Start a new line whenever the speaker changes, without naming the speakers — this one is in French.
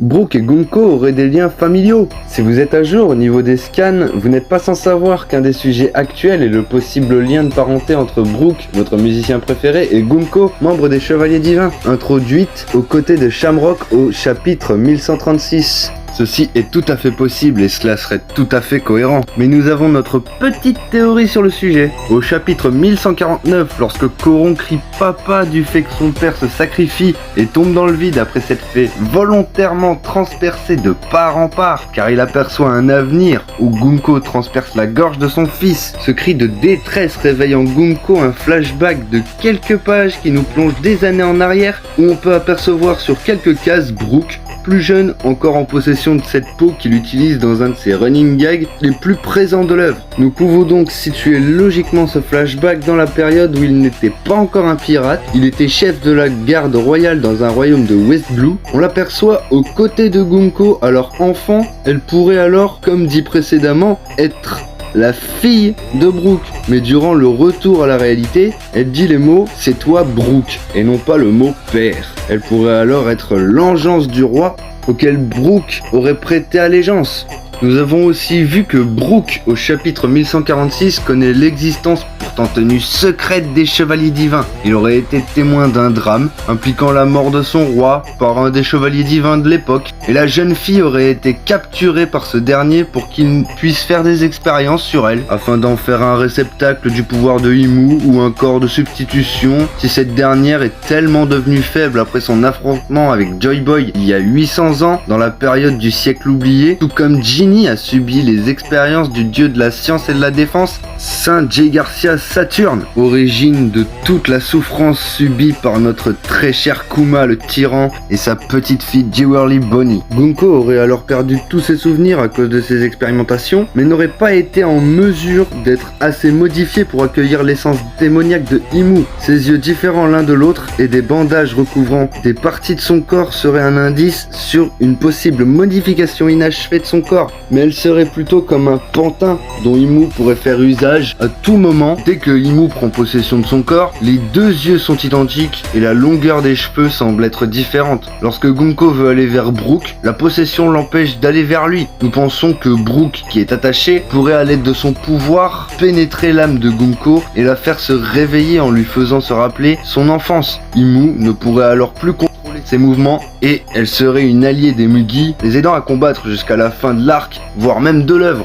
Brook et Gunko auraient des liens familiaux. Si vous êtes à jour au niveau des scans, vous n'êtes pas sans savoir qu'un des sujets actuels est le possible lien de parenté entre Brook, votre musicien préféré, et Gunko, membre des Chevaliers Divins, introduite aux côtés de Shamrock au chapitre 1136. Ceci est tout à fait possible et cela serait tout à fait cohérent. Mais nous avons notre petite théorie sur le sujet. Au chapitre 1149, lorsque Coron crie papa du fait que son père se sacrifie et tombe dans le vide après s'être fait volontairement transpercer de part en part, car il aperçoit un avenir où Gunko transperce la gorge de son fils. Ce cri de détresse réveille en Gunko un flashback de quelques pages qui nous plonge des années en arrière, où on peut apercevoir sur quelques cases Brook, plus jeune, encore en possession de cette peau qu'il utilise dans un de ses running gags les plus présents de l'œuvre. Nous pouvons donc situer logiquement ce flashback dans la période où il n'était pas encore un pirate, il était chef de la garde royale dans un royaume de West Blue. On l'aperçoit aux côtés de Gunko, alors enfant, elle pourrait alors, comme dit précédemment, être la fille de Brook. Mais durant le retour à la réalité, elle dit les mots « c'est toi Brook » et non pas le mot « père ». Elle pourrait alors être l'engeance du roi auquel Brook aurait prêté allégeance. Nous avons aussi vu que Brook, au chapitre 1146, connaît l'existence pourtant tenue secrète des Chevaliers Divins. Il aurait été témoin d'un drame impliquant la mort de son roi par un des Chevaliers Divins de l'époque, et la jeune fille aurait été capturée par ce dernier pour qu'il puisse faire des expériences sur elle, afin d'en faire un réceptacle du pouvoir de Imu ou un corps de substitution, si cette dernière est tellement devenue faible après son affrontement avec Joy Boy il y a 800 ans, dans la période du siècle oublié, tout comme Ginny a subi les expériences du dieu de la science et de la défense, Saint J. Garcia Saturne, origine de toute la souffrance subie par notre très cher Kuma le tyran et sa petite fille Jewelry Bonnie. Gunko aurait alors perdu tous ses souvenirs à cause de ses expérimentations, mais n'aurait pas été en mesure d'être assez modifié pour accueillir l'essence démoniaque de Imu. Ses yeux différents l'un de l'autre et des bandages recouvrant des parties de son corps seraient un indice sur une possible modification inachevée de son corps, mais elle serait plutôt comme un pantin dont Imu pourrait faire usage à tout moment. Dès que Imu prend possession de son corps, les deux yeux sont identiques et la longueur des cheveux semble être différente. Lorsque Gunko veut aller vers Brook, la possession l'empêche d'aller vers lui. Nous pensons que Brook, qui est attaché, pourrait à l'aide de son pouvoir pénétrer l'âme de Gunko et la faire se réveiller en lui faisant se rappeler son enfance. Imu ne pourrait alors plus contrôler ses mouvements et elle serait une alliée des Mugi, les aidant à combattre jusqu'à la fin de l'arc, voire même de l'œuvre.